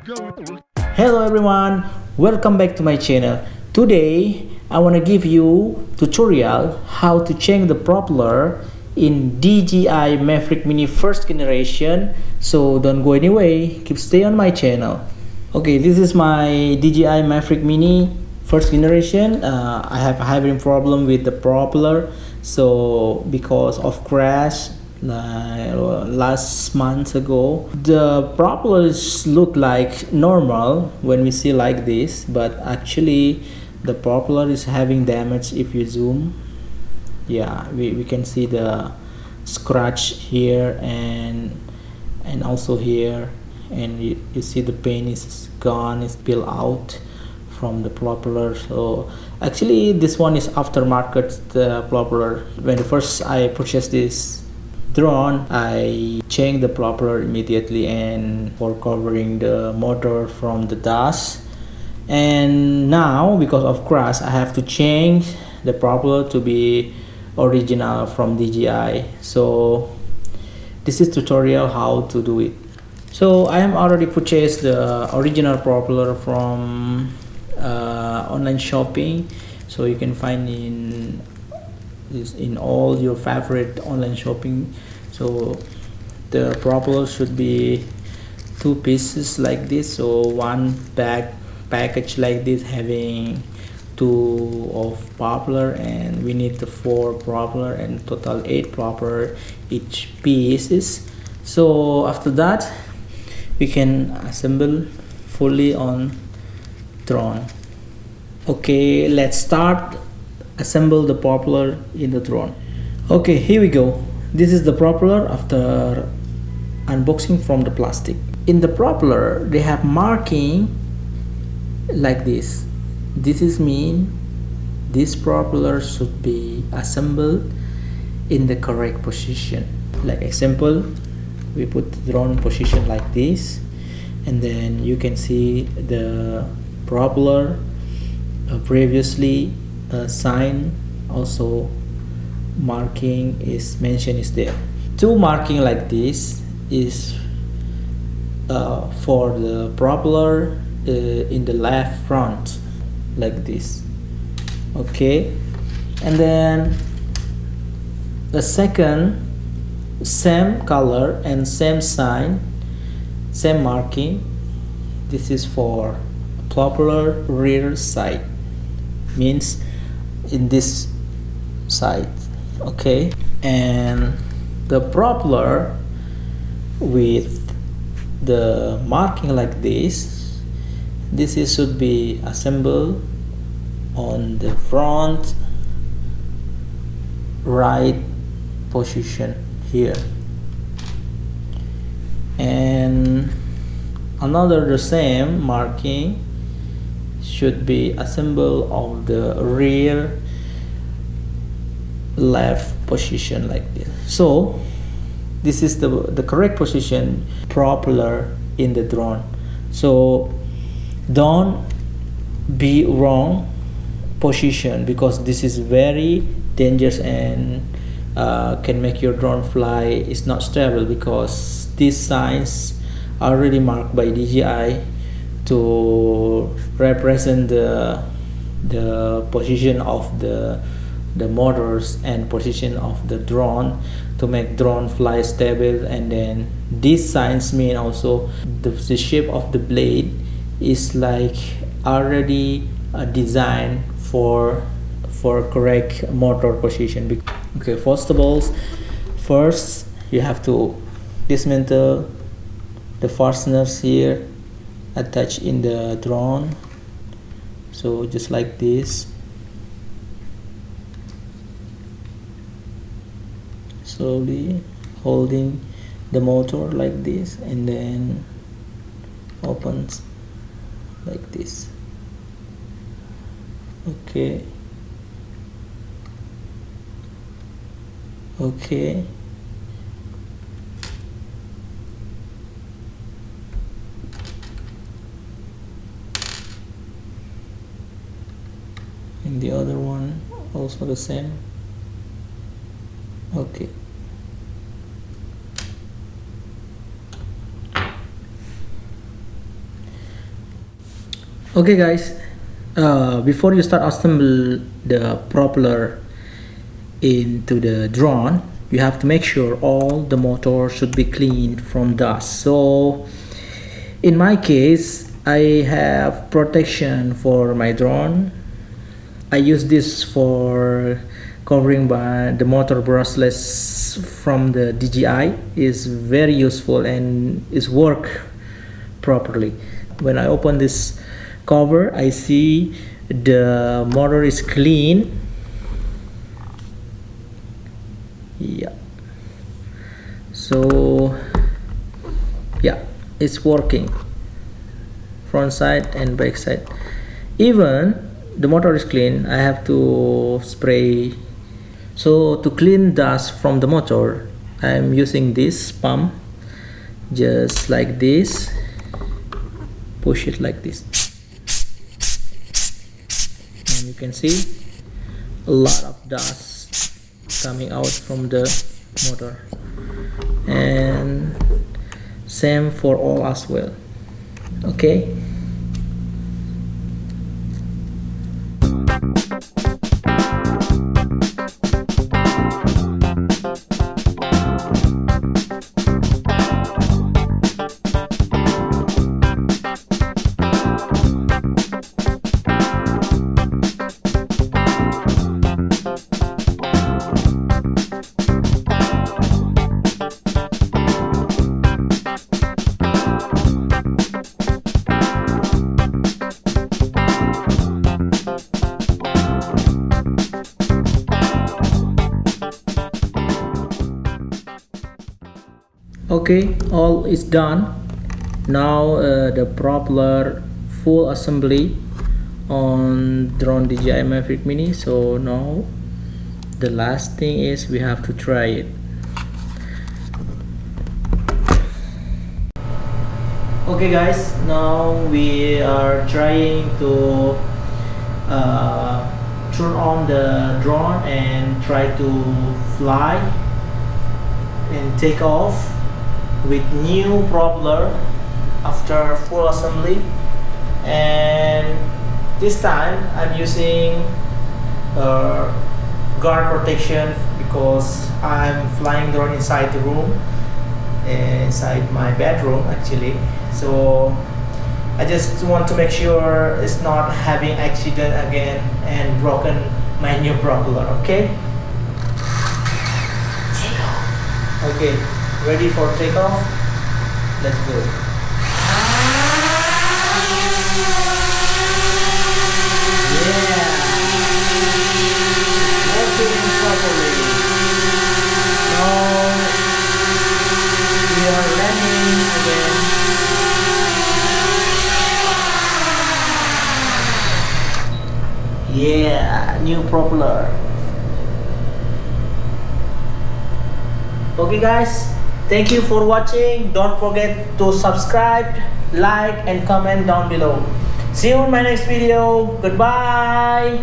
Hello everyone, welcome back to my channel. Today I want to give you tutorial how to change the propeller in DJI Mavic Mini first generation. So don't go anyway, keep stay on my channel. Okay, this is my DJI Mavic Mini first generation. I have having problem with the propeller, so because of crash last month ago, the propellers look like normal when we see like this, but actually the propeller is having damage. If you zoom, yeah, we can see the scratch here and also here, and you see the paint is gone, it's peeled out from the propeller. So actually this one is aftermarket propeller. When first I purchased this drone, I changed the propeller immediately and for covering the motor from the dust. And now because of crash, I have to change the propeller to be original from DJI. So this is tutorial how to do it. So I am already purchased the original propeller from online shopping, so you can find in all your favorite online shopping. So the propeller should be two pieces like this, so one package like this having two of propeller, and we need the 4 propeller and total 8 propeller each pieces. So after that we can assemble fully on drone. Okay, let's start assemble the propeller in the drone. Okay, here we go. This is the propeller after unboxing from the plastic. In the propeller they have marking like this. This is mean this propeller should be assembled in the correct position. Like example, we put the drone position like this, and then you can see the propeller previously sign also marking is mentioned is there. Two marking like this is for the propeller in the left front like this. Okay, and then the second same color and same sign, same marking. This is for propeller rear side, means in this side. Okay, and the propeller with the marking like this is should be assembled on the front right position here, and another the same marking should be assembled on the rear left position like this. So this is the correct position propeller in the drone. So don't be wrong position, because this is very dangerous and can make your drone fly is not stable, because these signs are already marked by DJI to represent the position of the motors and position of the drone to make drone fly stable. And then these signs mean also the shape of the blade is like already designed for correct motor position. Okay, first of all, you have to dismantle the fasteners here attached in the drone. So just like this, slowly holding the motor like this, and then opens like this. Okay, okay, and the other one also the same. Okay, Okay guys, before you start assemble the propeller into the drone, you have to make sure all the motor should be cleaned from dust. So in my case, I have protection for my drone. I use this for covering by the motor brushless from the DJI. Is very useful and is work properly. When I open this cover, I see the motor is clean. Yeah, so yeah, it's working, front side and back side. Even the motor is clean, I have to spray. So to clean dust from the motor, I'm using this pump, just like this. Push it like this, and you can see a lot of dust coming out from the motor, and same for all as well. Okay. Okay, all is done. Now the propeller full assembly on drone DJI Mavic Mini. So now the last thing is we have to try it. Okay guys, now we are trying to turn on the drone and try to fly and take off with new propeller after full assembly. And this time I'm using guard protection because I'm flying drone inside the room, inside my bedroom actually. So I just want to make sure it's not having accident again and broken my new propeller. Okay. Okay, ready for takeoff? Let's go. Yeah, working properly. Now we are landing again. Yeah, new propeller. Okay guys, thank you for watching. Don't forget to subscribe, like and comment down below. See you in my next video. Goodbye.